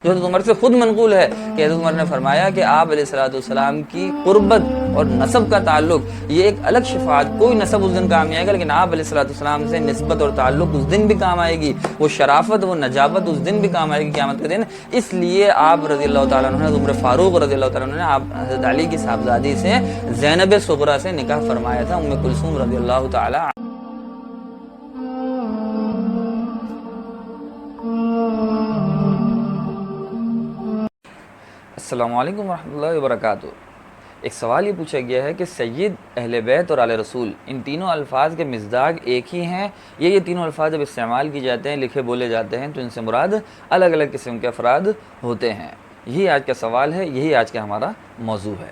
جو حضرت عمر سے خود منقول ہے کہ حضرت عمر نے فرمایا کہ آپ علیہ الصلوۃ والسلام کی قربت اور نسب کا تعلق یہ ایک الگ شفاعت، کوئی نسب اس دن کام نہیں آئے گا، لیکن آپ علیہ الصلوۃ والسلام سے نسبت اور تعلق اس دن بھی کام آئے گی، وہ شرافت وہ نجابت اس دن بھی کام آئے گی قیامت کے دن۔ اس لیے آپ رضی اللہ تعالیٰ عنہ نے، عمر فاروق رضی اللہ تعالیٰ عنہ نے آپ حضرت علی کی صاحبزادی سے زینب صغریٰ سے نکاح فرمایا تھا، ام کلثوم رضی اللہ تعالیٰ۔ السلام علیکم ورحمۃ اللہ وبرکاتہ۔ ایک سوال یہ پوچھا گیا ہے کہ سید، اہل بیت اور آل رسول، ان تینوں الفاظ کے مصداق ایک ہی ہیں؟ یہ تینوں الفاظ جب استعمال کی جاتے ہیں، لکھے بولے جاتے ہیں، تو ان سے مراد الگ الگ قسم کے افراد ہوتے ہیں؟ یہی آج کا سوال ہے، یہی آج کا ہمارا موضوع ہے۔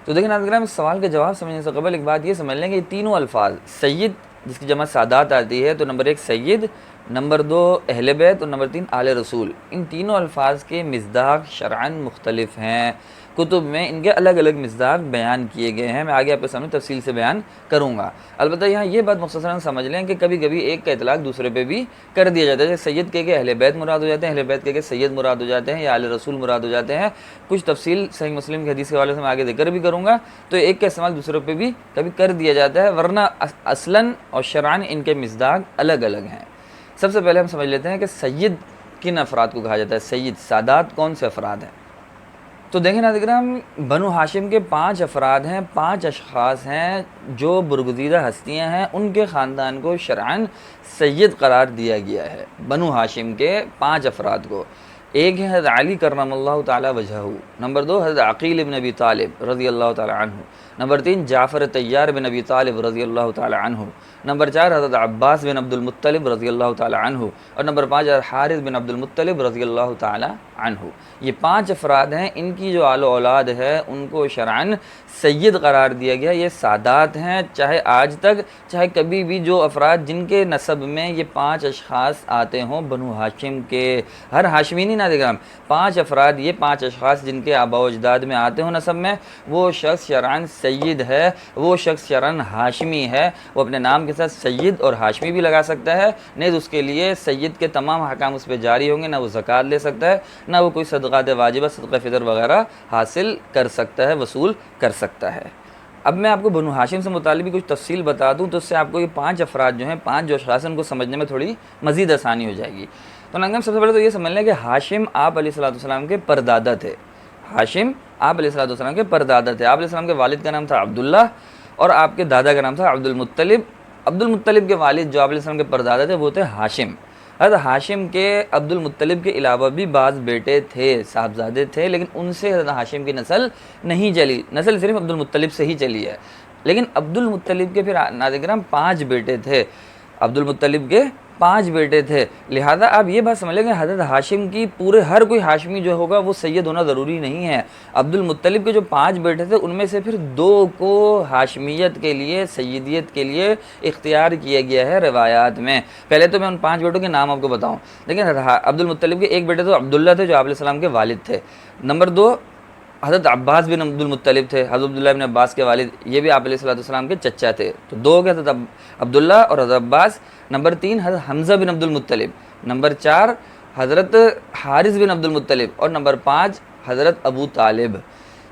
تو دیکھیں ناظرین، اس سوال کا جواب سمجھنے سے قبل ایک بات یہ سمجھ لیں کہ یہ تینوں الفاظ، سید جس کی جمع سادات آتی ہے، تو نمبر 1 سید، نمبر 2 اہل بیت اور نمبر 3 آل رسول، ان تینوں الفاظ کے مصداق شرعاً مختلف ہیں۔ کتب میں ان کے الگ الگ مصداق بیان کیے گئے ہیں، میں آگے آپ کے سامنے تفصیل سے بیان کروں گا۔ البتہ یہاں یہ بات مختصراً سمجھ لیں کہ کبھی کبھی ایک کا اطلاق دوسرے پہ بھی کر دیا جاتا ہے، جیسے سید کہہ کے اہل بیت مراد ہو جاتے ہیں، اہل بیت کہہ کے سید مراد ہو جاتے ہیں، یا آل رسول مراد ہو جاتے ہیں۔ کچھ تفصیل صحیح مسلم کی حدیث کے حوالے سے میں آگے ذکر بھی کروں گا، تو ایک کا استعمال دوسرے پہ بھی کبھی کر دیا جاتا ہے، ورنہ اصلاً اور شرعاً ان کے مصداق الگ الگ ہیں۔ سب سے پہلے ہم سمجھ لیتے ہیں کہ سید کن افراد کو کہا جاتا ہے، سید سادات کون سے افراد ہیں؟ تو دیکھیں ناظرین، بنو ہاشم کے 5 افراد ہیں، 5 اشخاص ہیں جو برگزیدہ ہستیاں ہیں، ان کے خاندان کو شرعاً سید قرار دیا گیا ہے۔ بنو ہاشم کے 5 افراد کو، ایک ہے حضرت علی کرم اللہ تعالی وجہہ، نمبر 2 حضرت عقیل بن ابی طالب رضی اللہ تعالی عنہ، نمبر 3 جعفر طیار بن ابی طالب رضی اللہ تعالی عنہ، نمبر 4 حضرت عباس بن عبد المطلب رضی اللہ تعالی عنہ، اور نمبر 5 حضرت حارث بن عبد المطلب رضی اللہ تعالی عنہ۔ یہ 5 افراد ہیں، ان کی جو آل و اولاد ہے ان کو شرعاً سید قرار دیا گیا۔ یہ سادات ہیں، چاہے آج تک چاہے کبھی بھی جو افراد جن کے نسب میں یہ 5 اشخاص آتے ہوں بنو ہاشم کے، ہر ہاشمی نہیں نہ دیکھا، 5 افراد، یہ 5 اشخاص جن کے آباء و اجداد میں آتے ہوں نسب میں، وہ شخص شرعاً سید ہے، وہ شخص شرعاً ہاشمی ہے، وہ اپنے نام کے ساتھ سید اور ہاشمی بھی لگا سکتا ہے، نیز اس کے لیے سید کے تمام احکام اس پہ جاری ہوں گے، نہ وہ زکوٰۃ لے سکتا ہے، نہ وہ کوئی صدقات واجبہ، صدقہ فطر وغیرہ حاصل کر سکتا ہے، وصول کر سکتا ہے۔ اب میں آپ کو بنو ہاشم سے متعلق بھی کچھ تفصیل بتا دوں، تو اس سے آپ کو یہ 5 افراد جو ہیں، 5 جو اشخاص ہیں، ان کو سمجھنے میں تھوڑی مزید آسانی ہو جائے گی۔ تو ناظرین، سب سے پہلے تو یہ سمجھ لیں کہ ہاشم آپ علیہ الصلوۃ والسلام کے پردادا تھے۔ ہاشم آپ علیہ الصلوۃ والسلام کے پردادا تھے۔ آپ علیہ السلام کے والد کا نام تھا عبداللہ، اور آپ کے دادا کا نام تھا عبد المطلب۔ عبد المطلب کے والد جو آپ علیہ السلام کے پردادا تھے وہ تھے ہاشم۔ حضرت ہاشم کے عبد المطلب کے علاوہ بھی بعض بیٹے تھے، صاحبزادے تھے، لیکن ان سے حضرت ہاشم کی نسل نہیں چلی، نسل صرف عبد المطلب سے ہی چلی ہے۔ لیکن عبد المطلب کے پھر ناظرین کرام 5 بیٹے تھے، عبد المطلب کے 5 بیٹے تھے، لہذا آپ یہ بات سمجھ لیں کہ حضرت ہاشم کی پورے ہر کوئی ہاشمی جو ہوگا وہ سید ہونا ضروری نہیں ہے۔ عبد المطلب کے جو 5 بیٹے تھے ان میں سے پھر 2 کو ہاشمیت کے لیے، سیدیت کے لیے اختیار کیا گیا ہے روایات میں۔ پہلے تو میں ان 5 بیٹوں کے نام آپ کو بتاؤں، لیکن عبد المطلب کے ایک بیٹے تو عبداللہ تھے جو آپ علیہ السلام کے والد تھے، نمبر 2 حضرت عباس بن عبد المطلب تھے، حضرت عبداللہ بن عباس کے والد، یہ بھی آپ علیہ السلام کے چچا تھے، تو 2 ہو گئے حضرت عبداللہ اور حضرت عباس، نمبر 3 حضرت حمزہ بن عبد المطلب، نمبر 4 حضرت حارث بن عبد المطلب، اور نمبر 5 حضرت ابو طالب۔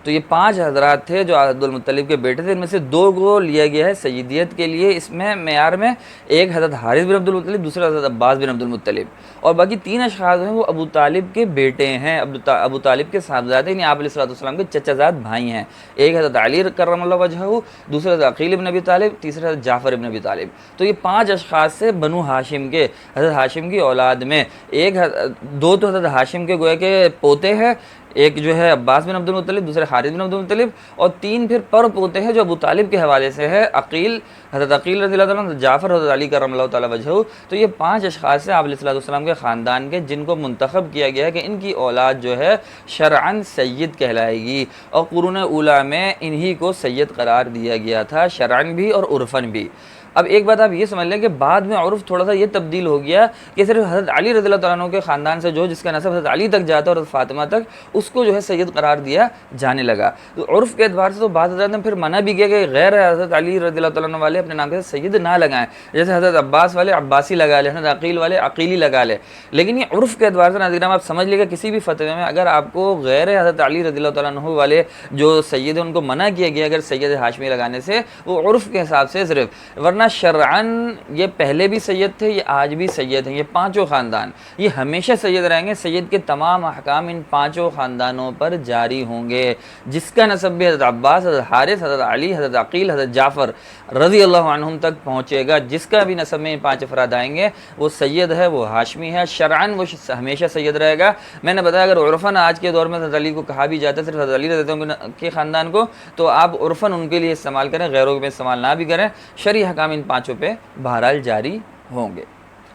تو یہ 5 حضرات تھے جو عبد المطلب کے بیٹے تھے، ان میں سے 2 کو لیا گیا ہے سیدیت کے لیے۔ اس میں معیار میں ایک حضرت حارث بن عبد المطلب، دوسرا حضرت عباس بن عبد المطلب، اور باقی 3 اشخاص ہیں وہ ابو طالب کے بیٹے ہیں، ابو طالب کے صاحبزادے، یعنی آپ علیہ السلام کے چچا زاد بھائی ہیں۔ ایک حضرت علی کرم اللہ وجہہ، دوسرا حضرت عقیل بن ابی طالب، تیسرا حضرت جعفر بن ابی طالب۔ تو یہ 5 اشخاص سے بنو ہاشم کے، حضرت ہاشم کی اولاد میں 2 تو حضرت ہاشم کے گویا کے پوتے ہیں، ایک جو ہے عباس بن عبد المطلب، دوسرے حارث بن عبد المطلب، اور 3 پھر پر پوتے ہیں جو ابو طالب کے حوالے سے ہے، عقیل، حضرت عقیل رضی اللہ عنہ، جعفر، حضرت علی کرم اللہ تعالی وجہہ۔ تو یہ 5 اشخاص سے آپ علیہ السلام کے خاندان کے جن کو منتخب کیا گیا ہے کہ ان کی اولاد جو ہے شرعاً سید کہلائے گی، اور قرون اولیٰ میں انہی کو سید قرار دیا گیا تھا، شرعاً بھی اور عرفاً بھی۔ اب ایک بات آپ یہ سمجھ لیں کہ بعد میں عرف تھوڑا سا یہ تبدیل ہو گیا کہ صرف حضرت علی رضی اللہ تعالیٰ عنہ کے خاندان سے جو جس کا نسب حضرت علی تک جاتا ہے اور حضرت فاطمہ تک، اس کو جو ہے سید قرار دیا جانے لگا۔ تو عرف کے اعتبار سے تو بعض حضرات نے پھر منع بھی کیا کہ غیر حضرت علی رضی اللہ تعالیٰ عنہ والے اپنے نام کے ساتھ سید نہ لگائیں، جیسے حضرت عباس والے عباسی لگا لے، حضرت عقیل والے عقیلی لگا لے۔ لیکن یہ عرف کے اعتبار سے ناظرین آپ سمجھ لے گا، کسی بھی فتوے میں اگر آپ کو غیر حضرت علی رضی اللہ تعالیٰ عنہ والے جو سید ہیں ان کو منع کیا گیا اگر سید ہاشمی لگانے سے، وہ عرف کے حساب سے صرف، ورنہ شرعاً یہ پہلے بھی سید تھے، یہ آج بھی سید ہیں، یہ پانچوں خاندان یہ ہمیشہ سید رہیں گے۔ سید کے تمام احکام ان پانچوں خاندانوں پر جاری ہوں گے، جس کا نسب بھی حضرت عباس، حضرت حارث، حضرت علی، حضرت عقیل، حضرت جعفر رضی اللہ عنہم تک پہنچے گا، جس کا بھی نسب میں پانچ افراد آئیں گے وہ سید ہے، وہ ہاشمی ہے، شرعاً وہ ہمیشہ سید رہے گا۔ میں نے بتایا اگر عرفاً آج کے دور میں حضرت علی کو کہا بھی جاتا ہے صرف حضرت علی رضی اللہ عنہ کے خاندان کو، تو آپ عرفاً ان کے لیے استعمال کریں، غیروں پہ استعمال نہ بھی کریں، شرعی حکام ان پانچوں پہ بہرحال جاری ہوں گے۔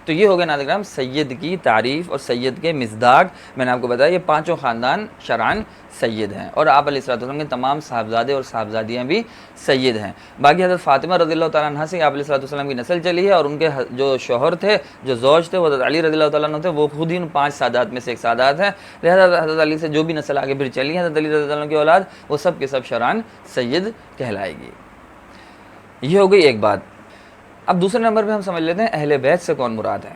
تو یہ ہو گیا ناظرین کرام سید کی تعریف اور سید کے مصداق۔ میں نے آپ کو بتایا یہ پانچوں خاندان شرعاً سید ہیں، اور آپ علیہ الصلوۃ والسلام کے تمام صاحبزادے اور صاحبزادیاں بھی سید ہیں۔ باقی حضرت فاطمہ رضی اللہ تعالیٰ عنہ سے آپ علیہ الصلوۃ والسلام کی نسل چلی ہے، اور ان کے جو شوہر تھے، جو زوج تھے، وہ حضرت علی رضی اللہ تعالیٰ عنہ تھے، وہ خود ہی ان پانچ سادات میں سے ایک سادات ہیں۔ لہذا حضرت علی سے جو بھی نسل آگے پھر چلی ہے حضرت علی رضی اللہ عنہ کی اولاد، وہ سب کے سب شرعاً سید کہلائے گی۔ یہ ہو گئی ایک بات۔ اب دوسرے نمبر پہ ہم سمجھ لیتے ہیں اہل بیت سے کون مراد ہے۔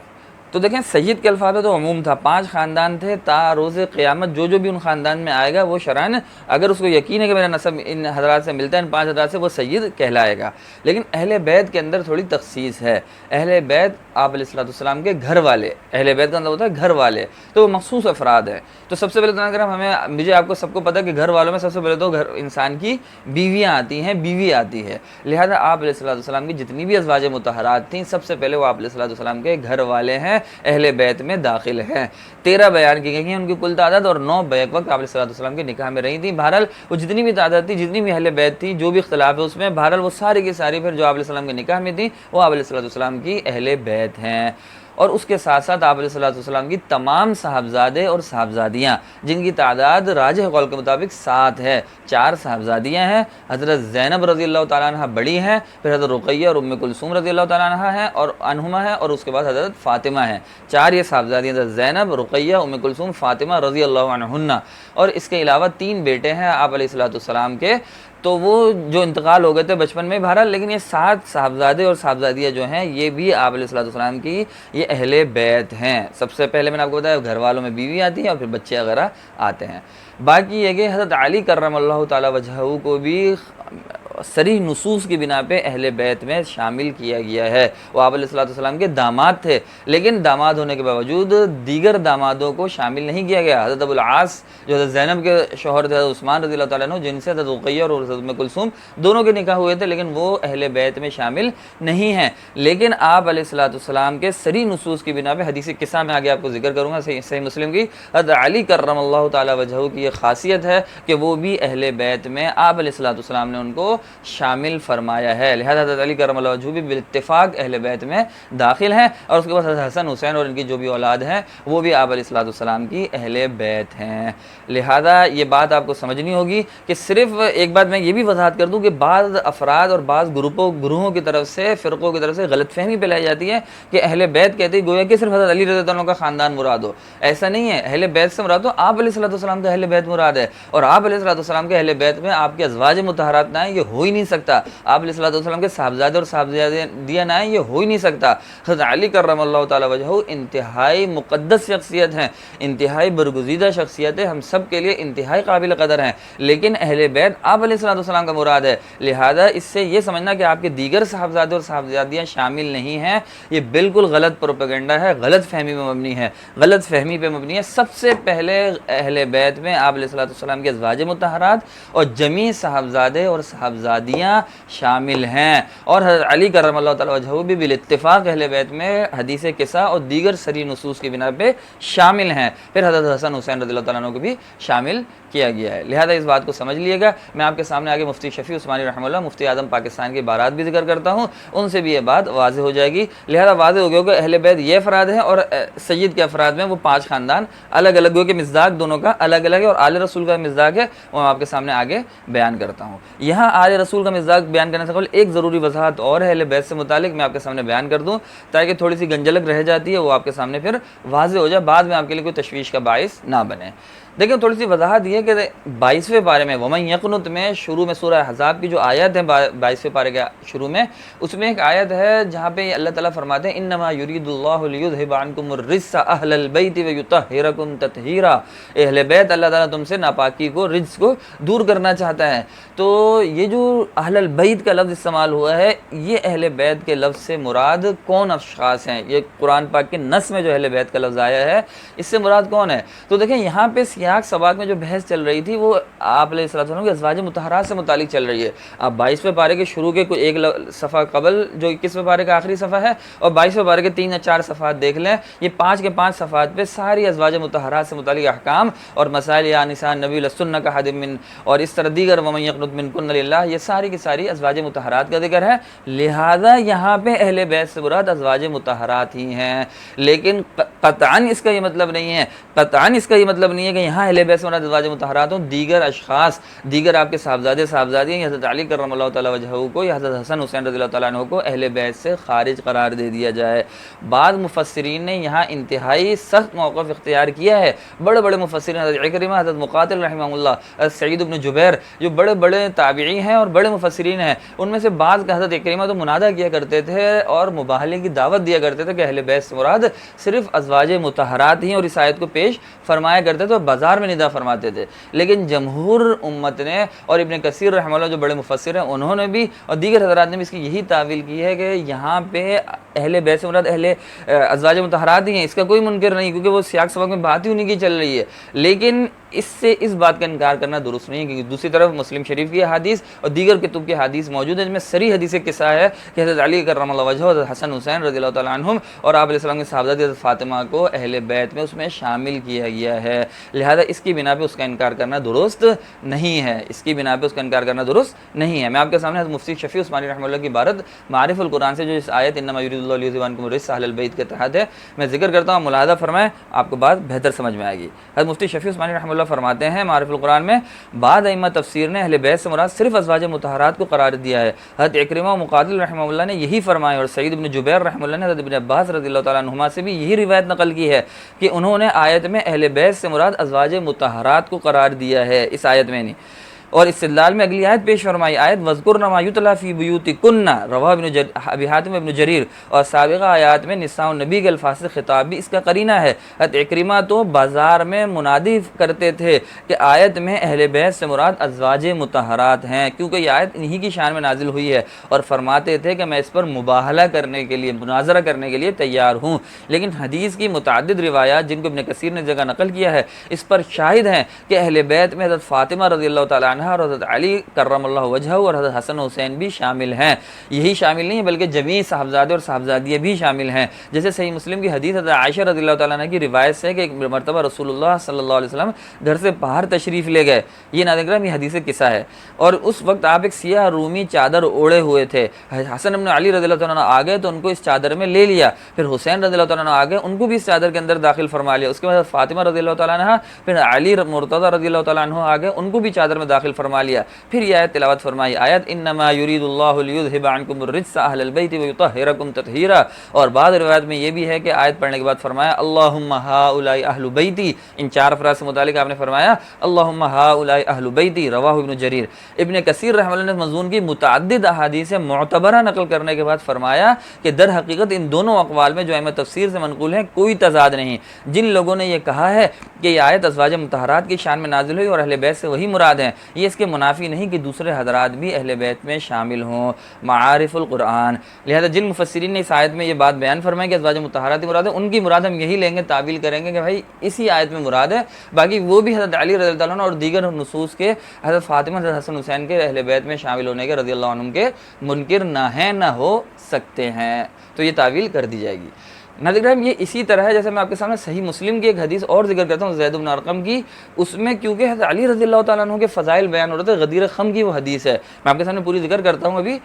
تو دیکھیں سید کے الفاظ میں تو عموم تھا، پانچ خاندان تھے، تا روز قیامت جو جو بھی ان خاندان میں آئے گا وہ شرعاً اگر اس کو یقین ہے کہ میرا نسب ان حضرات سے ملتا ہے، ان پانچ حضرات سے، وہ سید کہلائے گا۔ لیکن اہل بیت کے اندر تھوڑی تخصیص ہے۔ اہل بیت آپ علیہ الصلوۃ والسلام کے گھر والے، اہل بیت کا مطلب ہوتا ہے گھر والے، تو وہ مخصوص افراد ہیں۔ تو سب سے پہلے تو اگر مجھے آپ کو سب کو پتہ ہے کہ گھر والوں میں سب سے پہلے تو گھر انسان کی بیویاں آتی ہیں، بیوی آتی ہے، لہذا آپ علیہ الصلوۃ والسلام کی جتنی بھی ازواج مطہرات تھیں سب سے پہلے وہ آپ علیہ الصلوۃ والسلام کے گھر والے ہیں، اہل بیت میں داخل ہیں۔ 13 بیان کی گئی ہیں ان کی کل تعداد، اور 9 بیک وقت آپ علیہ الصلوۃ والسلام کے نکاح میں رہی تھیں۔ بہرحال وہ جتنی بھی تعداد تھی، جتنی بھی اہل بیت تھی، جو بھی اختلاف ہے اس میں، بہرحال وہ ساری کی ساری پھر جو آپ علیہ السلام کے نکاح میں تھیں وہ آپ علیہ الصلوۃ والسلام کی اہل بیت ہیں۔ اور اس کے ساتھ ساتھ آپ علیہ الصلوۃ والسلام کی تمام صاحبزادے اور صاحبزادیاں، جن کی تعداد راجح قول کے مطابق 7 ہے۔ 4 صاحبزادیاں ہیں، حضرت زینب رضی اللہ تعالیٰ عنہ بڑی ہیں، پھر حضرت رقیہ اور ام کلثوم رضی اللہ تعالیٰ عنہ ہیں اور عنہما ہیں، اور اس کے بعد حضرت فاطمہ ہیں۔ 4 یہ صاحبزادیاں، حضرت زینب، رقیہ، ام کلثوم، فاطمہ رضی اللہ عنہن، اور اس کے علاوہ 3 بیٹے ہیں آپ علیہ الصلوۃ والسلام کے، تو وہ جو انتقال ہو گئے تھے بچپن میں بہرحال، لیکن یہ 7 صاحبزادے اور صاحبزادیاں جو ہیں یہ بھی آپ علیہ الصلوۃ والسلام کی یہ اہل بیت ہیں۔ سب سے پہلے میں نے آپ کو بتایا گھر والوں میں بیوی آتی ہے اور پھر بچے وغیرہ آتے ہیں۔ باقی یہ کہ حضرت علی کرم اللہ تعالی وجہہ کو بھی صریح نصوص کی بنا پہ اہل بیت میں شامل کیا گیا ہے۔ وہ آپ علیہ الصلوۃ والسلام کے داماد تھے، لیکن داماد ہونے کے باوجود دیگر دامادوں کو شامل نہیں کیا گیا۔ حضرت ابو العاص جو حضرت زینب کے شوہر تھے، حضرت عثمان رضی اللہ تعالیٰ عنہ، جن سے حضرت رقیہ اور حضرت ام کلثوم دونوں کے نکاح ہوئے تھے، لیکن وہ اہل بیت میں شامل نہیں ہیں۔ لیکن آپ علیہ الصلوۃ والسلام کے صریح نصوص کی بنا پہ حدیث قصہ میں آگے آپ کو ذکر کروں گا صحیح مسلم کی، حضرت علی کرم اللہ تعالی وجہہ کی یہ خاصیت ہے کہ وہ بھی اہل بیت میں آپ علیہ الصلوۃ والسلام نے ان کو شامل فرمایا ہے، لہذا حضرت علی کرم اللہ وجہہ بھی بالاتفاق اہل بیت میں داخل ہیں، اور اس کے بعد حضرت حسن حسین اور ان کی جو بھی اولاد ہیں وہ بھی آپ علیہ الصلوۃ والسلام کی اہل بیت ہیں۔ لہذا یہ بات آپ کو سمجھنی ہوگی کہ صرف ایک بات میں یہ بھی وضاحت کر دوں کہ بعض افراد اور بعض گروہوں کی طرف سے، فرقوں کی طرف سے غلط فہمی پھیلائی جاتی ہے کہ اہل بیت کہتے ہیں گویا کہ صرف حضرت علی رضی اللہ عنہ کا خاندان مراد ہو۔ ایسا نہیں ہے، اہل بیت سے مراد تو آپ علیہ الصلوۃ والسلام کا اہل بیت مراد ہے، اور آپ علیہ الصلوۃ والسلام کے اہل بیت میں آپ کے ازواج مطہرات نہ آئیں یہ ہو ہی نہیں سکتا، آپ علیہ الصلوۃ والسلام کے صاحبزادے اور صاحبزادیاں نہ آئیں یہ ہو ہی نہیں سکتا۔ حضرت علی کرم اللہ تعالی وجہہ انتہائی مقدس شخصیت ہیں، انتہائی برگزیدہ شخصیت ہے، ہم سب کے لیے انتہائی قابل قدر ہیں، لیکن اہل بیت آپ علیہ الصلوۃ والسلام کا مراد ہے۔ لہذا اس سے یہ سمجھنا کہ آپ کے دیگر صاحبزادے اور صاحبزادیاں شامل نہیں ہیں، یہ بالکل غلط پروپیگنڈا ہے، غلط فہمی میں مبنی ہے، غلط فہمی پہ مبنی ہے۔ سب سے پہلے اہل بیت میں آپ علیہ الصلوۃ والسلام کے ازواج مطہرات اور جمیع صاحبزادے اور صاحبزادیاں شامل ہیں، اور حضرت علی کرم اللہ تعالی وجہہ بھی بالاتفاق اہل بیت میں حدیث قصہ اور دیگر صریح نصوص کی بنا پہ شامل ہیں، پھر حضرت حسن حسین رضی اللہ تعالیٰ عنہ کو بھی شامل کیا گیا ہے۔ لہذا اس بات کو سمجھ لیے گا۔ میں آپ کے سامنے آگے مفتی شفیع عثمانی رحمہ اللہ، مفتی اعظم پاکستان کی عبارات بھی ذکر کرتا ہوں، ان سے بھی یہ بات واضح ہو جائے گی۔ لہذا واضح ہو گیا کہ اہل بیت یہ افراد ہیں، اور سید کے افراد میں وہ 5 خاندان الگ الگ، کہ مصداق دونوں کا الگ الگ ہے، اور آل رسول کا مصداق ہے وہ میں آپ کے سامنے آگے بیان کرتا ہوں۔ یہاں آل رسول کا مزاج بیان کرنے سے قبل ایک ضروری وضاحت اور ہے اہل بیت سے متعلق، میں آپ کے سامنے بیان کر دوں تاکہ تھوڑی سی گنجلک رہ جاتی ہے وہ آپ کے سامنے پھر واضح ہو جائے، بعد میں آپ کے لیے کوئی تشویش کا باعث نہ بنے۔ دیکھیں تھوڑی سی وضاحت یہ کہ 22ویں پارے میں وَمَن یقنت میں شروع میں سورہ احزاب کی جو آیت ہے 22ویں پارے کے شروع میں، اس میں ایک آیت ہے جہاں پہ اللہ تعالیٰ فرماتے ہیں انما یرید اللہ لیذھب عنکم الرجس اہل البیت ویطہرکم تطہیرا، اہل بیت اللہ تعالیٰ تم سے ناپاکی کو، رجس کو دور کرنا چاہتا ہے۔ تو یہ جو اہل البیت کا لفظ استعمال ہوا ہے، یہ اہل بیت کے لفظ سے مراد کون اشخاص ہیں؟ یہ قرآن پاک کے نص میں جو اہل بیت کا لفظ آیا ہے اس سے مراد کون ہے؟ تو دیکھیں یہاں پہ سیاق سباق میں جو بحث چل رہی تھی وہ آپ علیہ السلام کے ازواج مطہرات سے متعلق چل رہی ہے۔ اب 22ویں پارے کے شروع کے کوئی ایک صفحہ قبل جو 21ویں پارے کا آخری صفحہ ہے اور 22ویں پارے کے 3 یا 4 صفحات دیکھ لیں، یہ 5 کے 5 صفحات پہ ساری ازواج مطہرات سے متعلق احکام اور مسائل، یا نساء النبی لستن کاحد من، اور اس طرح دیگر ومن یقنت منکن للہ، یہ ساری کی ساری ازواج مطہرات کا ذکر ہے۔ لہذا یہاں پہ اہل بیت سے مراد ازواج مطہرات ہی ہیں، لیکن قطعاً اس کا یہ مطلب نہیں ہے، قطعاً اس کا یہ مطلب نہیں ہے کہ یہاں اہل بیت سے مراد ازواج مطہرات ہوں، دیگر اشخاص، دیگر آپ کے صاحبزادے صاحبزادیاں، یا حضرت علی کرم اللہ تعالیٰ وجہہ کو یا حضرت حسن حسین رضی اللہ تعالیٰ عنہ کو اہل بیت سے خارج قرار دے دیا جائے۔ بعض مفسرین نے یہاں انتہائی سخت موقف اختیار کیا ہے، بڑے بڑے مفسرین، حضرت عکرمہ، حضرت مقاتل رحمہ اللہ، حضرت سعید بن جبیر، جو بڑے بڑے تابعی ہیں اور بڑے مفسرین ہیں، ان میں سے بعض کا حضرت عکرمہ تو منادہ کیا کرتے تھے اور مباہلے کی دعوت دیا کرتے تھے کہ اہل بیت سے مراد صرف ازواج مطہرات ہی، اور اس آیت کو پیش فرمایا کرتے تھے اور بازار میں ندا فرماتے تھے۔ لیکن جمہور امت نے اور ابن کثیر رحمہ اللہ جو بڑے مفسر ہیں انہوں نے بھی اور دیگر حضرات نے بھی اس کی یہی تعویل کی ہے کہ یہاں پہ اہل بیت سے مراد اہل ازواج مطہرات ہی ہیں، اس کا کوئی منکر نہیں، کیونکہ وہ سیاق سباق میں بات ہی انہیں کی چل رہی ہے۔ لیکن اس سے اس بات کا انکار کرنا درست نہیں ہے، کیونکہ دوسری طرف مسلم شریف کی حدیث اور دیگر کتب کی حدیث موجود ہے جن میں صریح حدیث قصہ ہے کہ حضرت علی کرم اللہ وجہہ، حضرت حسن حسین رضی اللہ تعالیٰ عنہم اور آپ علیہ السلام کے صاحبزادی حضرت فاطمہ کو اہل بیت میں اس میں شامل کیا گیا ہے۔ لہذا اس کی بنا پہ اس کا انکار کرنا درست نہیں ہے، اس کی بنا پہ اس کا انکار کرنا درست نہیں ہے۔ میں آپ کے سامنے حضرت مفتی شفیع عثمانی رحمہ اللہ کی عبارت معارف القرآن سے جو اس آیت انما یرید اللہ لیذھب عنکم الرجس اہل البیت کے تحت ہے میں ذکر کرتا ہوں، ملاحظہ فرمائیں، آپ کو بات بہتر سمجھ میں آئے گی۔ حضرت مفتی شفیع عثمانی رحمہ اللہ فرماتے ہیں معارف القرآن میں بعض ائمہ تفسیر نے اہل بیت سے مراد صرف ازواج مطہرات کو قرار دیا ہے۔ حضرت عکرمہ و مقاتل رحمہ اللہ نے یہی فرمایا، اور سعید بن جبیر رحمہ اللہ نے حضرت ابن عباس رضی اللہ تعالیٰ عنہما سے بھی یہی روایت نقل کی ہے کہ انہوں نے آیت میں اہل بیت سے مراد ازواج مطہرات کو قرار دیا ہے، اس آیت میں نہیں۔ اور استدلال میں اگلی آیت پیش فرمائی، آیت وَاذْكُرْنَ مَا يُتْلَىٰ فِي بُيُوتِكُنَّ، رواہ ابی حاتم ابن جریر، اور سابقہ آیات میں نساء النبی کے الفاظ سے خطاب بھی اس کا قرینہ ہے۔ حضرت عکرمہ تو بازار میں منادی کرتے تھے کہ آیت میں اہل بیت سے مراد ازواج مطہرات ہیں، کیونکہ یہ آیت انہی کی شان میں نازل ہوئی ہے، اور فرماتے تھے کہ میں اس پر مباہلہ کرنے کے لیے، مناظرہ کرنے کے لیے تیار ہوں۔ لیکن حدیث کی متعدد روایات جن کو ابن کثیر نے جگہ نقل کیا ہے اس پر شاہد ہیں کہ اہل بیت میں حضرت فاطمہ رضی اللہ تعالیٰ عنہ اور حضرت علی کرم اللہ وجہہ اور حضرت حسن حسین بھی شامل ہیں۔ یہی شامل نہیں ہے بلکہ جمیع صاحبزادے اور صاحبزادیاں بھی شامل ہیں، جیسے صحیح مسلم کی حدیث حضرت عائشہ رضی اللہ تعالیٰ عنہ کی روایت سے کہ ایک مرتبہ رسول اللہ صلی اللہ علیہ وسلم گھر سے باہر تشریف لے گئے، یہ ناظرین کرام یہ حدیث قصہ ہے، اور اس وقت آپ ایک سیاہ رومی چادر اوڑے ہوئے تھے۔ حسن بن علی رضی اللہ تعالیٰ عنہ آ گئے تو ان کو اس چادر میں لے لیا، پھر حسین رضی اللہ تعالیٰ عنہ آ گئے، ان کو بھی اس چادر کے اندر داخل فرما لیا، اس کے بعد فاطمہ رضی اللہ تعالیٰ عنہ، پھر علی مرتضیٰ رضی اللہ تعالیٰ عنہ آ گئے، ان کو بھی چادر میں داخل فرما لیا۔ پھر یہ آیت تلاوت فرمائی، آیت انما یرید اللہ لیذھب عنکم الرجس اہل البیت ویطہرکم تطہیرا، اور بعض روایت میں یہ بھی ہے کہ آیت پڑھنے کے بعد فرمایا اللہم ہؤلاء اہل بیتی، ان 4 افراد سے متعلق آپ نے فرمایا اللہم ہؤلاء اہل بیتی، رواہ ابن جریر۔ ابن کثیر رحمہ اللہ نے مضمون کی متعدد احادیث معتبرہ نقل کرنے کے بعد فرمایا کہ در حقیقت ان دونوں اقوال میں جو ائمہ تفسیر سے منقول ہیں کوئی تضاد نہیں۔ جن لوگوں نے یہ کہا ہے کہ یہ آیت ازواج مطہرات کی شان میں نازل ہوئی اور اہل بیت سے وہی مراد ہیں، یہ اس کے منافی نہیں کہ دوسرے حضرات بھی اہل بیت میں شامل ہوں۔ معارف القرآن، لہذا جن مفسرین نے اس آیت میں یہ بات بیان فرمائی کہ ازواج مطہرات مراد ہے، ان کی مراد ہم یہی لیں گے، تعویل کریں گے کہ بھائی اسی آیت میں مراد ہے، باقی وہ بھی حضرت علی رضی اللہ عنہ اور دیگر نصوص کے حضرت فاطمہ حضرت حسن حسین کے اہل بیت میں شامل ہونے کے رضی اللہ عنہم کے منکر نہ ہیں نہ ہو سکتے ہیں، تو یہ تعویل کر دی جائے گی۔ ناظرین یہ اسی طرح ہے جیسے میں آپ کے سامنے صحیح مسلم کی ایک حدیث اور ذکر کرتا ہوں زید بن ارقم کی، اس میں کیونکہ حضرت علی رضی اللہ تعالیٰ عنہ کے فضائل بیان ہو رہے تھے، غدیر خم کی وہ حدیث ہے، میں آپ کے سامنے پوری ذکر کرتا ہوں ابھی۔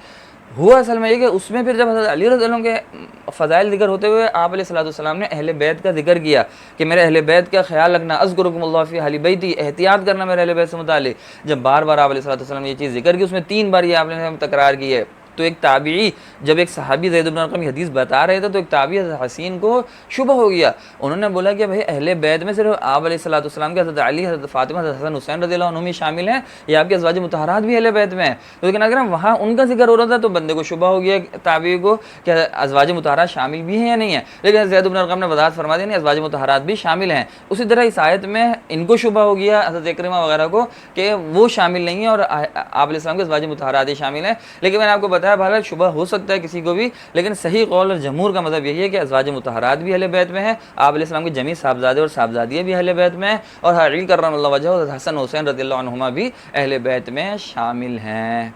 ہوا اصل میں یہ کہ اس میں پھر جب حضرت علی رضی اللہ عنہ کے فضائل ذکر ہوتے ہوئے آپ علیہ السلام نے اہل بیت کا ذکر کیا کہ میرے اہل بیت کا خیال رکھنا، اذکرکم اللہ فی اہل بیتی، احتیاط کرنا میرے اہل بیت سے متعلق. جب بار بار آپ علیہ السلام نے یہ چیز ذکر کی، اس میں 3 بار یہ آپ نے تکرار کی ہے. تو ایک تابعی جب ایک صحابی زید بن ارقم کی حدیث بتا رہے تھے تو ایک تابعی حضرت حسین کو شبہ ہو گیا. انہوں نے بولا کہ بھائی اہل بیت میں صرف آپ علیہ السلام کے حضرت علی، حضرت فاطمہ، حضرت حسن حسین رضی اللہ عنہم ہی شامل ہیں یا آپ کے ازواج مطہرات بھی اہل بیت میں ہیں؟ لیکن اگر وہاں ان کا ذکر ہو رہا تھا تو بندے کو شبہ ہو گیا تابعی کو کہ ازواج مطہرات شامل بھی ہیں یا نہیں ہیں. لیکن زید بن ارقم نے وضاحت فرما دی نہیں، ازواج مطہرات بھی شامل ہیں. اسی طرح اس آیت میں ان کو شبہ ہو گیا حضرت اکرمہ وغیرہ کو کہ وہ شامل نہیں ہیں اور آپ علیہ السلام کے ازواج مطہرات ہی شامل ہیں. لیکن میں نے آپ کو بتایا بھائی شبہ ہو سکتا ہے کسی کو بھی، لیکن صحیح قول اور جمہور کا مذہب یہی ہے کہ ازواج مطہرات بھی اہل بیت میں ہیں، آپ علیہ السلام کے جمیع صاحبزادے اور صاحبزادیاں بھی اہل بیت میں ہیں، اور علی کرم اللہ وجہہ حسن حسین رضی اللہ عنہما بھی اہل بیت میں شامل ہیں.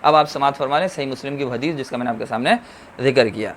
اب آپ سماعت فرما لیں صحیح مسلم کی حدیث جس کا میں نے آپ کے سامنے ذکر کیا.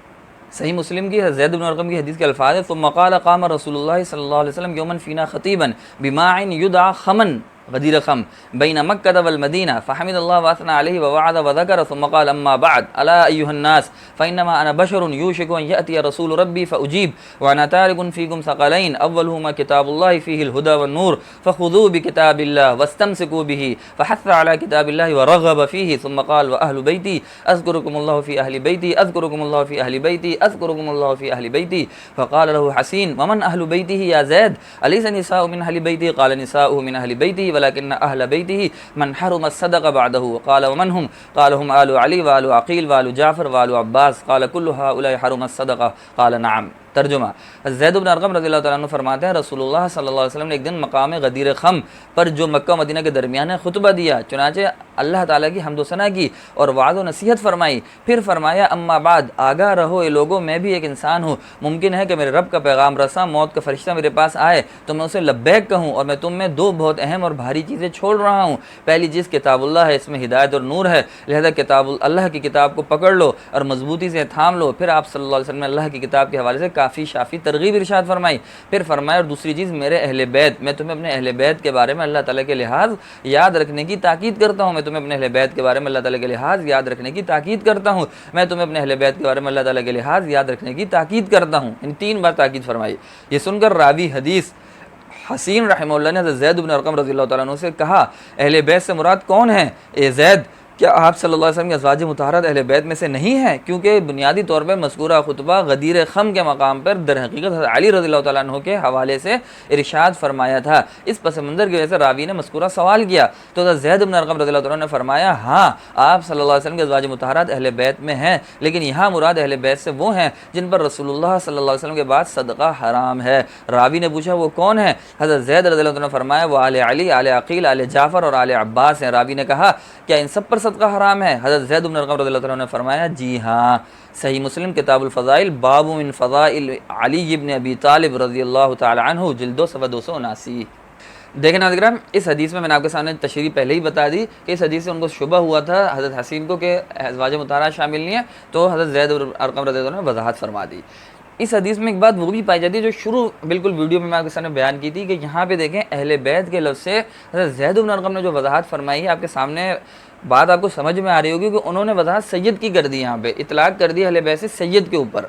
صحیح مسلم کی زید بن ارقم کی حدیث کے الفاظ ہیں ثم قال قام رسول اللہ صلی اللہ علیہ وسلم یوما فینا خطیبا بماء یدعى خمن غدیر خم بین مکہ والمدینہ فحمد اللہ واثنى علیہ ووعظ وذکر ثم قال اما بعد الا ایها الناس فانما انا بشر یوشک ان یأتی رسول ربی فاجیب وانا تارک فیکم ثقلین اولهما کتاب اللہ فیہ الہدى والنور فخذوا بکتاب اللہ واستمسکوا به فحث على کتاب اللہ ورغب فیہ ثم قال واہل بیتی اذکرکم اللہ فی اہل بیتی اذکرکم اللہ فی اہل بیتی اذکرکم اللہ فی اہل بیتی فقال له حسین ومن اہل بیته یا زید الیس نساء من اہل بیتی قال نساؤه من اہل بیتی ولكن أهل بيته من حرم الصدقة بعده. قال ومن هم؟ قال هم آل علي وآل عقيل وآل جعفر وآل عباس. قال كل هؤلاء حرم الصدقة. قال نعم. ترجمہ زید بن ارقم رضی اللہ تعالیٰ عنہ فرماتے ہیں رسول اللہ صلی اللہ علیہ وسلم نے ایک دن مقام غدیر خم پر جو مکہ و مدینہ کے درمیان خطبہ دیا، چنانچہ اللہ تعالیٰ کی حمد و ثنا کی اور وعظ و نصیحت فرمائی. پھر فرمایا اما بعد، آگاہ رہو اے لوگوں، میں بھی ایک انسان ہوں، ممکن ہے کہ میرے رب کا پیغام رساں موت کا فرشتہ میرے پاس آئے تو میں اسے لبیک کہوں، اور میں تم میں 2 بہت اہم اور بھاری چیزیں چھوڑ رہا ہوں. پہلی چیز کتاب اللہ ہے، اس میں ہدایت اور نور ہے، لہذا کتاب اللہ کی کتاب کو پکڑ لو اور مضبوطی سے تھام لو. پھر آپ صلی اللہ علیہ وسلم نے اللہ کی کتاب کے حوالے سے کافی شافی ترغیب ارشاد فرمائی. پھر فرمایا اور دوسری چیز میرے اہل بیت، میں تمہیں اپنے اہل بیت کے بارے میں اللہ تعالیٰ کے لحاظ یاد رکھنے کی تاکید کرتا ہوں. میں تمہیں اپنے اہل بیت کے بارے میں اللہ تعالیٰ کے لحاظ یاد رکھنے کی تاکید کرتا ہوں. میں تمہیں اپنے اہل بیت کے بارے میں اللہ تعالیٰ کے لحاظ یاد رکھنے کی تاکید کرتا ہوں. ان 3 بار تاکید فرمائی. یہ سن کر راوی حدیث حسین رحمہ اللہ نے حضرت زید بن ارقم رضی اللہ تعالیٰ عنہ سے کہا اہل بیت سے مراد کون ہیں؟ اے زید، کیا آپ صلی اللہ علیہ وسلم کے ازواج مطہرات اہل بیت میں سے نہیں ہیں؟ کیونکہ بنیادی طور پر مذکورہ خطبہ غدیر خم کے مقام پر در حقیقت حضرت علی رضی اللہ تعالیٰ عنہ کے حوالے سے ارشاد فرمایا تھا. اس پس منظر کی وجہ سے راوی نے مذکورہ سوال کیا تو حضرت زید بن ارقم رضی اللہ تعالیٰ عنہ نے فرمایا ہاں، آپ صلی اللہ علیہ وسلم کے ازواج مطہرات اہل بیت میں ہیں، لیکن یہاں مراد اہل بیت سے وہ ہیں جن پر رسول اللہ صلی اللہ علیہ وسلم کے بعد صدقہ حرام ہے. راوی نے پوچھا وہ کون ہے؟ حضرت زید رضی اللہ عنہ نے فرمایا وہ آل علی، آل عقیل، آل جعفر اور آل عباس ہیں. راوی نے کہا کیا ان سب پر صدقہ حرام ہے؟ حضرت زید بن ارقم رضی اللہ عنہ نے فرمایا جی ہاں. صحیح مسلم کتاب الفضائل باب من فضائل علی بن ابی طالب رضی اللہ تعالی عنہ جلد 279. دیکھیں ناظرین، اس حدیث میں نے آپ کے سامنے تشریح پہلے ہی بتا دی کہ اس حدیث سے ان کو شبہ ہوا تھا حضرت حسین کو کہ ازواج مطہرات شامل نہیں ہیں، تو حضرت زید بن ارقم رضی اللہ عنہ نے وضاحت فرما دی. اس حدیث میں ایک بات وہ بھی پائی جاتی ہے جو شروع بالکل ویڈیو میں آپ کے سامنے بیان کی تھی کہ یہاں پہ دیکھیں اہل بیت کے لفظ سے حضرت زید بن ارقم نے جو وضاحت فرمائی ہے آپ کے سامنے بات آپ کو سمجھ میں آ رہی ہوگی کہ انہوں نے وضاحت سید کی کر دی، یہاں پہ اطلاق کر دی اہل بیت سے سید کے اوپر.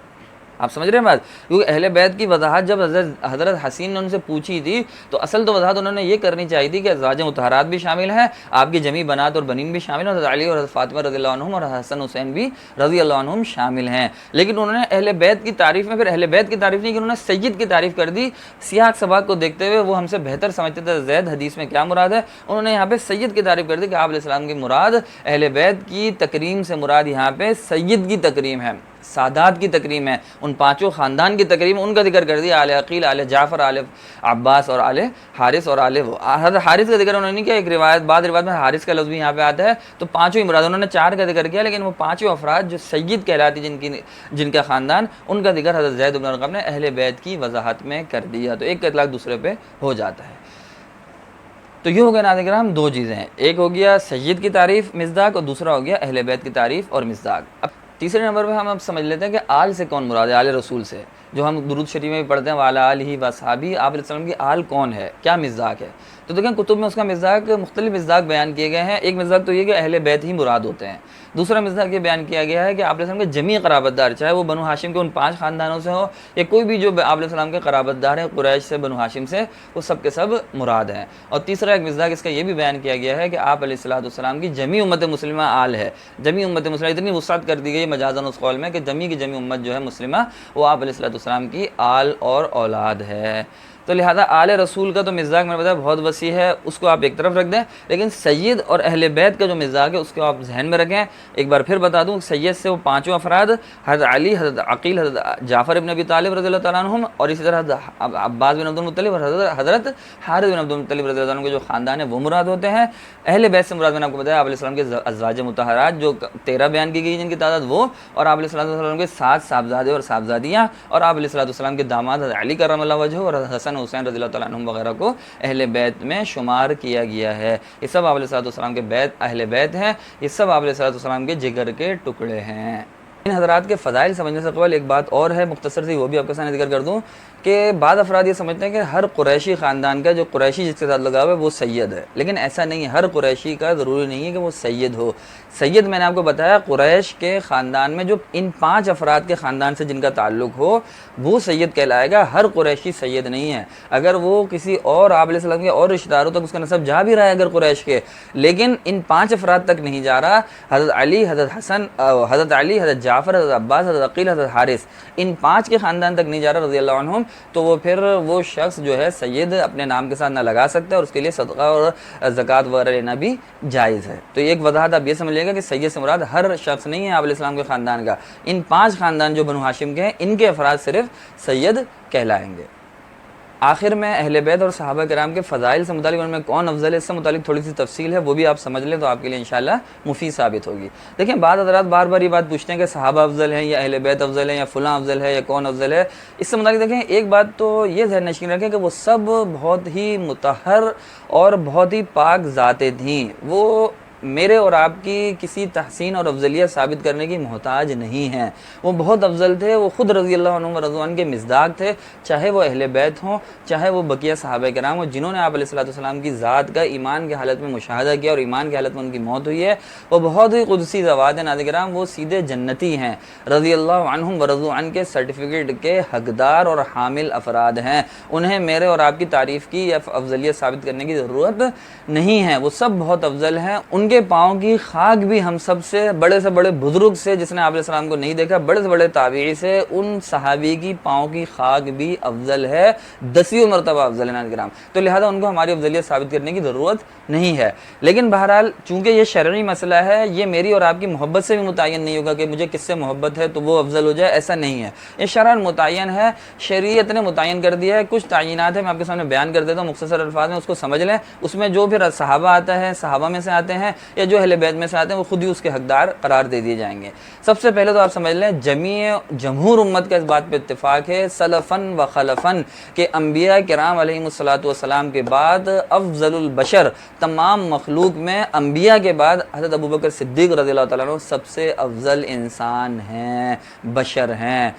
آپ سمجھ رہے ہیں بات؟ کیونکہ اہل بیت کی وضاحت جب حضرت حسین نے ان سے پوچھی تھی تو اصل تو وضاحت انہوں نے یہ کرنی چاہیے تھی کہ ازواج مطہرات بھی شامل ہیں، آپ کی جمیع بنات اور بنین بھی شامل ہیں، حضرت علی اور حضرت فاطمہ رضی اللہ عنہم اور حسن حسین بھی رضی اللہ عنہم شامل ہیں. لیکن انہوں نے اہل بیت کی تعریف میں پھر اہل بیت کی تعریف نہیں کہ انہوں نے سید کی تعریف کر دی. سیاق سباق کو دیکھتے ہوئے وہ ہم سے بہتر سمجھتے تھے زید حدیث میں کیا مراد ہے، انہوں نے یہاں پہ سید کی تعریف کر دی کہ آپ علیہ السلام کی مراد اہل بیت کی تکریم سے مراد یہاں پہ سید کی تکریم ہے، سادات کی تکریم ہے، ان 5 خاندان کی تکریم، ان کا ذکر کر دیا، آل عقیل، آل جعفر، آل عباس اور آل حارث اور آل وہ. حضرت حارث کا ذکر انہوں نے نہیں کیا. ایک روایت بعد روایت میں حارث کا لفظ بھی یہاں پہ آتا ہے تو 5 ہی مراد، انہوں نے 4 کا ذکر کیا لیکن وہ 5 افراد جو سید کہلاتی جن کا خاندان، ان کا ذکر حضرت زید بن ارقم نے اہل بیت کی وضاحت میں کر دیا. تو ایک کا اطلاق دوسرے پہ ہو جاتا ہے. تو یہ ہو گیا ناظرین کرام 2 چیزیں ہیں، ایک ہو گیا سید کی تعریف مصداق اور دوسرا ہو گیا اہل بیت کی تعریف اور مصداق. اب تیسرے نمبر پہ ہم اب سمجھ لیتے ہیں کہ آل سے کون مراد ہے، آل رسول سے. جو ہم درود شریف میں بھی پڑھتے ہیں وعلی آلہ و اصحابہ، آپ علیہ السلام کی آل کون ہے، کیا مصداق ہے؟ تو دیکھیں کتب میں اس کا مصداق، مختلف مصداق بیان کیے گئے ہیں۔ ایک مصداق تو یہ کہ اہل بیت ہی مراد ہوتے ہیں۔ دوسرا مصداق یہ بیان کیا گیا ہے کہ آپ علیہ السلام کے جمیع قرابت دار، چاہے وہ بنو ہاشم کے ان 5 خاندانوں سے ہو یا کوئی بھی جو آپ علیہ السلام کے قرابت دار ہیں قریش سے، بنو ہاشم سے، وہ سب کے سب مراد ہیں۔ اور تیسرا ایک مصداق اس کا یہ بھی بیان کیا گیا ہے کہ آپ علیہ السلام کی جمیع امت مسلمہ آل ہے۔ جمیع امت مسلمہ اتنی وسعت کر دی گئی مجازاً اس قول میں کہ جمیع کی جمیع امت جو ہے مسلمہ وہ آپ علیہ السلام کی آل اور اولاد ہے۔ تو لہذا آل رسول کا تو مصداق میں نے بتایا بہت وسیع ہے، اس کو آپ ایک طرف رکھ دیں، لیکن سید اور اہل بیت کا جو مصداق ہے اس کو آپ ذہن میں رکھیں۔ ایک بار پھر بتا دوں، سید سے وہ 5 افراد، حضرت علی، حضرت عقیل، حضرت جعفر ابن ابی طالب رضی اللہ تعالیٰ عنہم، اور اسی طرح حضرت عباس بن عبد المطلب اور حضرت حارث بن عبد المطلب رضی اللہ عنہ کے جو خاندان ہے وہ مراد ہوتے ہیں۔ اہل بیت سے مراد میں نے آپ کو بتایا آپ علیہ السلام کے ازواج مطہرات جو 13 بیان کی گئی جن کی تعداد وہ، اور آپ علیہ السلام کے 7 صاحبزادے اور صاحبزادیاں، اور آپ علیہ السلام کے داماد حضرت علی کرم اللہ وجہہ اور حسن حسین رضی اللہ تعالیٰ عنہم وغیرہ کو اہل بیت میں شمار کیا گیا ہے۔ یہ سب آپ علیہ السلام کے بیت اہل بیت ہیں، یہ سب آپ علیہ السلام کے جگر کے ٹکڑے ہیں۔ ان حضرات کے فضائل سمجھنے سے قبل ایک بات اور ہے، مختصر سی وہ بھی آپ کے سامنے ذکر کر دوں کہ بعض افراد یہ سمجھتے ہیں کہ ہر قریشی خاندان کا جو قریشی جس کے ساتھ لگا ہوا ہے وہ سید ہے، لیکن ایسا نہیں ہے۔ ہر قریشی کا ضروری نہیں ہے کہ وہ سید ہو۔ سید میں نے آپ کو بتایا قریش کے خاندان میں جو ان 5 افراد کے خاندان سے جن کا تعلق ہو وہ سید کہلائے گا، ہر قریشی سید نہیں ہے۔ اگر وہ کسی اور آپ علیہ السلام کے اور رشتہ داروں تک اس کا نسب جا بھی رہا ہے اگر قریش کے، لیکن ان 5 افراد تک نہیں جا رہا، حضرت علی، حضرت جعفر، حضرت عباس، حضرت عقیل، حضرت حارث، ان 5 کے خاندان تک نہیں جا رہا رضی اللہ عنہم، تو وہ پھر وہ شخص جو ہے سید اپنے نام کے ساتھ نہ لگا سکتا ہے، اور اس کے لیے صدقہ اور زکوٰۃ وغیرہ لینا بھی جائز ہے۔ تو ایک وضاحت آپ یہ سمجھ لیں گا کہ سید سے مراد ہر شخص نہیں ہے آپ علیہ السلام کے خاندان کا، ان 5 خاندان جو بنو ہاشم کے ہیں ان کے افراد صرف سید کہلائیں گے۔ آخر میں اہل بیت اور صحابہ کرام کے فضائل سے متعلق ان میں کون افضل ہے اس سے متعلق تھوڑی سی تفصیل ہے، وہ بھی آپ سمجھ لیں تو آپ کے لیے انشاءاللہ مفید ثابت ہوگی۔ دیکھیں بعض حضرات بار بار یہ بات پوچھتے ہیں کہ صحابہ افضل ہیں یا اہل بیت افضل ہیں یا فلاں افضل ہے یا کون افضل ہے۔ اس سے متعلق دیکھیں ایک بات تو یہ ذہن نشین رکھیں کہ وہ سب بہت ہی مطہر اور بہت ہی پاک ذاتیں تھیں، وہ میرے اور آپ کی کسی تحسین اور افضلیت ثابت کرنے کی محتاج نہیں ہیں۔ وہ بہت افضل تھے، وہ خود رضی اللہ عنہ و رضوان کے مصداق تھے، چاہے وہ اہل بیت ہوں چاہے وہ بقیہ صحابہ کرام ہوں جنہوں نے آپ علیہ السلام کی ذات کا ایمان کی حالت میں مشاہدہ کیا اور ایمان کی حالت میں ان کی موت ہوئی ہے۔ وہ بہت ہی قدسی ذوات ہیں ناظرین کرام، وہ سیدھے جنتی ہیں، رضی اللہ عنہم و رضوا عنہ کے سرٹیفکیٹ کے حقدار اور حامل افراد ہیں۔ انہیں میرے اور آپ کی تعریف کی یا افضلیت ثابت کرنے کی ضرورت نہیں ہے، وہ سب بہت افضل ہیں۔ ان کے پاؤں کی خاک بھی ہم سب سے بڑے بزرگ سے جس نے آپ علیہ السلام کو نہیں دیکھا، بڑے سے بڑے تابعی سے، ان صحابی کی پاؤں کی خاک بھی افضل ہے، 10 مرتبہ افضل ہے ناظرین کرام۔ تو لہذا ان کو ہماری افضلیت ثابت کرنے کی ضرورت نہیں ہے۔ لیکن بہرحال چونکہ یہ شرعی مسئلہ ہے، یہ میری اور آپ کی محبت سے بھی متعین نہیں ہوگا کہ مجھے کس سے محبت ہے تو وہ افضل ہو جائے، ایسا نہیں ہے۔ یہ شرعاً متعین ہے، شریعت نے متعین کر دیا ہے۔ کچھ تعینات ہیں میں آپ کے سامنے بیان کر دیتا ہوں مختصر الفاظ میں، اس کو سمجھ لیں۔ اس میں جو پھر صحابہ آتا ہے، صحابہ میں سے آتے ہیں یا جو اہل بیت میں سے آتے ہیں، وہ خود ہی اس کے حقدار قرار دے دیے جائیں گے۔ سب سے پہلے تو آپ سمجھ لیں جمہور امت کا اس بات پہ اتفاق ہے سلفن و خلفن کہ انبیاء کرام علیہم الصلوۃ والسلام کے بعد افضل البشر، تمام مخلوق میں انبیاء کے بعد حضرت ابوبکر صدیق رضی اللہ تعالیٰ عنہ سب سے افضل انسان ہیں، بشر ہیں۔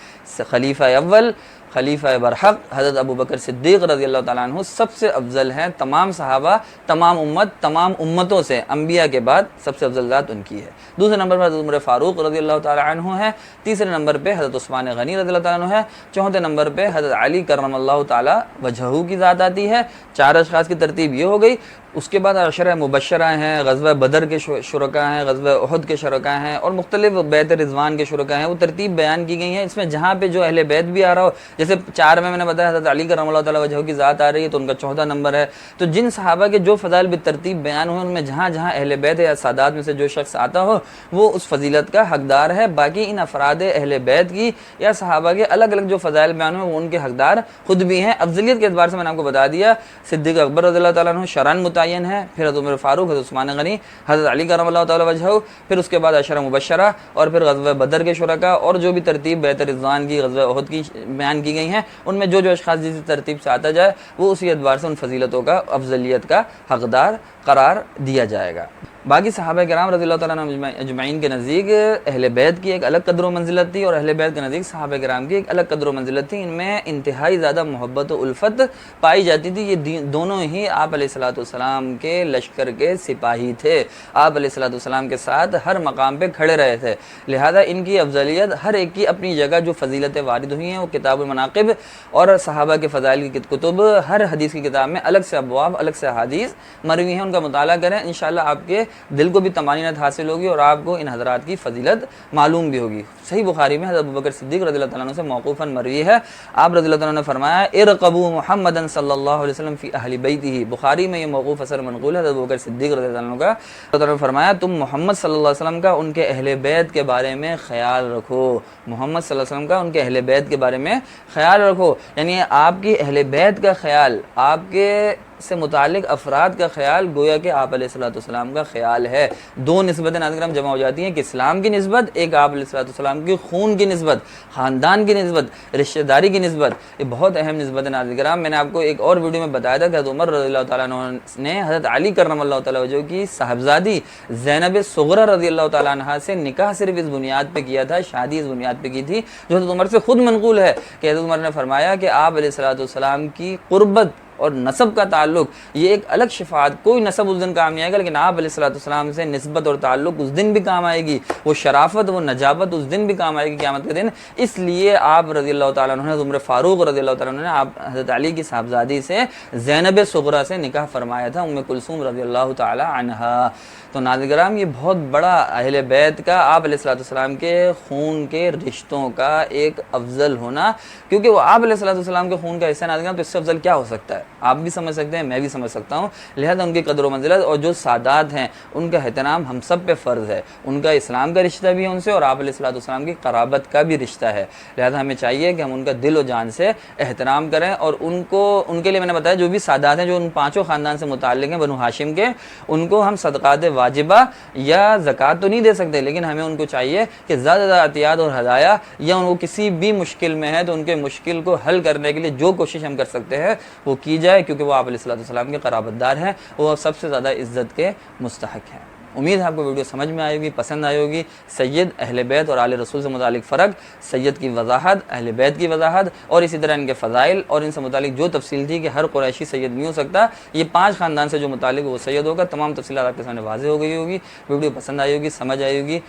خلیفہ اول، خلیفہ برحق حضرت ابوبکر صدیق رضی اللہ تعالیٰ عنہ سب سے افضل ہیں، تمام صحابہ، تمام امت، تمام امتوں سے انبیاء کے بعد سب سے افضل ذات ان کی ہے۔ دوسرے نمبر پر حضرت عمر فاروق رضی اللہ تعالیٰ عنہ ہے، تیسرے نمبر پہ حضرت عثمان غنی رضی اللہ تعالیٰ عنہ ہے، چوتھے نمبر پہ حضرت علی کرم اللہ تعالیٰ وجہہ کی ذات آتی ہے۔ 4 اشخاص کی ترتیب یہ ہو گئی۔ اس کے بعد عشرہ مبشرہ ہیں، غزوہ بدر کے شرکاء ہیں، غزوہ احد کے شرکاء ہیں، اور مختلف بیعت رضوان کے شرکاء ہیں۔ وہ ترتیب بیان کی گئی ہیں، اس میں جہاں پہ جو اہل بیت بھی آ رہا ہو، جیسے 4 میں نے بتایا حضرت علی کرم اللہ تعالیٰ وجہہ کی ذات آ رہی ہے تو ان کا 14 نمبر ہے۔ تو جن صحابہ کے جو فضائل بالترتیب بیان ہوئے ان میں جہاں جہاں اہل بیت یا سادات میں سے جو شخص آتا ہو وہ اس فضیلت کا حقدار ہے۔ باقی ان افراد اہل بیت کی یا صحابہ کے الگ الگ جو فضائل بیان ہوئے وہ ان کے حقدار خود بھی ہیں۔ افضلیت کے اعتبار سے میں نے آپ کو بتا دیا، صدیق اکبر رضی اللہ تعالیٰ عنہ شرعاً متعین ہے، پھر حضرت عمر فاروق، حضرت عثمان غنی، حضرت علی کرم اللہ تعالیٰ وجہہ، پھر اس کے بعد عشرہ مبشرہ، اور پھر غزوہ بدر کے شرکاء، اور جو بھی ترتیب بیعت رضوان کی، غزوہ احد کی بیان کی گئی ہیں، ان میں جو اشخاص جس ترتیب سے آتا جائے وہ اسی اعتبار سے ان فضیلتوں کا، افضلیت کا حقدار قرار دیا جائے گا۔ باقی صحابہ کرام رضی اللہ تعالیٰ عنہم اجمعین کے نزدیک اہل بیت کی ایک الگ قدر و منزلت تھی، اور اہل بیت کے نزدیک صحابہ کرام کی ایک الگ قدر و منزلت تھی۔ ان میں انتہائی زیادہ محبت و الفت پائی جاتی تھی۔ یہ دونوں ہی آپ علیہ الصلوۃ والسلام کے لشکر کے سپاہی تھے، آپ علیہ الصلوۃ والسلام کے ساتھ ہر مقام پہ کھڑے رہے تھے، لہذا ان کی افضلیت ہر ایک کی اپنی جگہ جو فضیلتیں وارد ہوئی ہیں وہ کتاب المناقب اور صحابہ کے فضائل کی کتب، ہر حدیث کی کتاب میں الگ سے ابواب، الگ سے احادیث مروی ہیں، ان کا مطالعہ کریں، انشاءاللہ آپ کے دل کو بھی طمانینت حاصل ہوگی اور آپ کو ان حضرات کی فضیلت معلوم بھی ہوگی۔ صحیح بخاری میں حضرت ابوبکر صدیق رضی اللہ تعالیٰ عنہ سے موقوفاً مروی ہے، آپ رضی اللہ تعالیٰ عنہ نے فرمایا ارقبوا محمدًا صلی اللہ علیہ وسلم فی اہل بیتہ، بخاری میں یہ موقوف اثر منقول ہے حضرت ابوبکر صدیق رضی اللہ عنہ کا، اللہ تعالیٰ نے فرمایا تم محمد صلی اللہ علیہ وسلم کا ان کے اہل بیت کے بارے میں خیال رکھو، محمد صلی اللہ علیہ وسلم کا ان کے اہل بیت کے بارے میں خیال رکھو، یعنی آپ کی اہل بیت کا خیال، آپ کے سے متعلق افراد کا خیال گویا کہ آپ علیہ الصلوۃ والسلام کا خیال ہے۔ دو نسبتیں ناظرین کرام جمع ہو جاتی ہیں کہ اسلام کی نسبت، ایک آپ علیہ الصلوۃ والسلام کی خون کی نسبت، خاندان کی نسبت، رشتہ داری کی نسبت، یہ بہت اہم نسبت ہے ناظرین کرام۔ میں نے آپ کو ایک اور ویڈیو میں بتایا تھا کہ حضرت عمر رضی اللہ تعالیٰ عنہ نے حضرت علی کرم اللہ تعالیٰ وجہ کی صاحبزادی زینب صغرا رضی اللہ تعالیٰ عنہ سے نکاح صرف اس بنیاد پہ کیا تھا، شادی اس بنیاد پہ کی تھی، جو حضرت عمر سے خود منقول ہے کہ حضرت عمر نے فرمایا کہ آپ علیہ الصلوۃ والسلام کی قربت اور نسب کا تعلق یہ ایک الگ شفاعت، کوئی نسب اس دن کام نہیں آئے گا، لیکن آپ علیہ الصلوۃ والسلام سے نسبت اور تعلق اس دن بھی کام آئے گی، وہ شرافت، وہ نجابت اس دن بھی کام آئے گی قیامت کے دن۔ اس لیے آپ رضی اللہ تعالیٰ عنہ نے، عمر فاروق رضی اللہ تعالیٰ عنہ نے آپ حضرت علی کی صاحبزادی سے زینب صغرا سے نکاح فرمایا تھا، ام کلثوم رضی اللہ تعالیٰ عنہا۔ تو ناظرین کرام یہ بہت بڑا اہل بیت کا، آپ علیہ الصلوۃ والسلام کے خون کے رشتوں کا ایک افضل ہونا، کیونکہ وہ آپ علیہ الصلوۃ والسلام کے خون کا حصہ، ناظرین کرام، تو اس سے افضل کیا ہو سکتا ہے؟ آپ بھی سمجھ سکتے ہیں، میں بھی سمجھ سکتا ہوں، لہذا ان کی قدر و منزلت اور جو سادات ہیں ان کا احترام ہم سب پہ فرض ہے، ان کا اسلام کا رشتہ بھی ہے ان سے، اور آپ علیہ الصلوۃ والسلام کی قرابت کا بھی رشتہ ہے، لہذا ہمیں چاہیے کہ ہم ان کا دل و جان سے احترام کریں، اور ان کے لیے میں نے بتایا جو بھی سادات ہیں جو ان پانچوں خاندان سے متعلق ہیں بنو ہاشم کے، ان کو ہم صدقات واجبہ یا زکوٰۃ تو نہیں دے سکتے، لیکن ہمیں ان کو چاہیے کہ زیادہ سے زیادہ عطیات اور ہدایہ، یا ان کو کسی بھی مشکل میں ہے تو ان کے مشکل کو حل کرنے کے لیے جو کوشش ہم کر سکتے ہیں وہ کی جائے، کیونکہ وہ آپ علیہ الصلوۃ والسلام کے قرابت دار ہیں، وہ سب سے زیادہ عزت کے مستحق ہیں۔ امید ہے آپ کو ویڈیو سمجھ میں آئے گی، پسند آئے ہوگی۔ سید، اہل بیت اور آل رسول سے متعلق فرق، سید کی وضاحت، اہل بیت کی وضاحت، اور اسی طرح ان کے فضائل اور ان سے متعلق جو تفصیل تھی کہ ہر قریشی سید نہیں ہو سکتا، یہ 5 خاندان سے جو متعلق وہ سید ہوگا، تمام تفصیلات آپ کے سامنے واضح ہو گئی ہوگی۔ ویڈیو پسند آئی ہوگی، سمجھ آئی ہوگی۔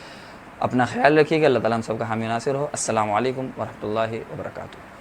اپنا خیال رکھیے گا، اللہ تعالیٰ ہم سب کا حامی ناصر ہو۔ السلام علیکم ورحمۃ اللہ وبرکاتہ۔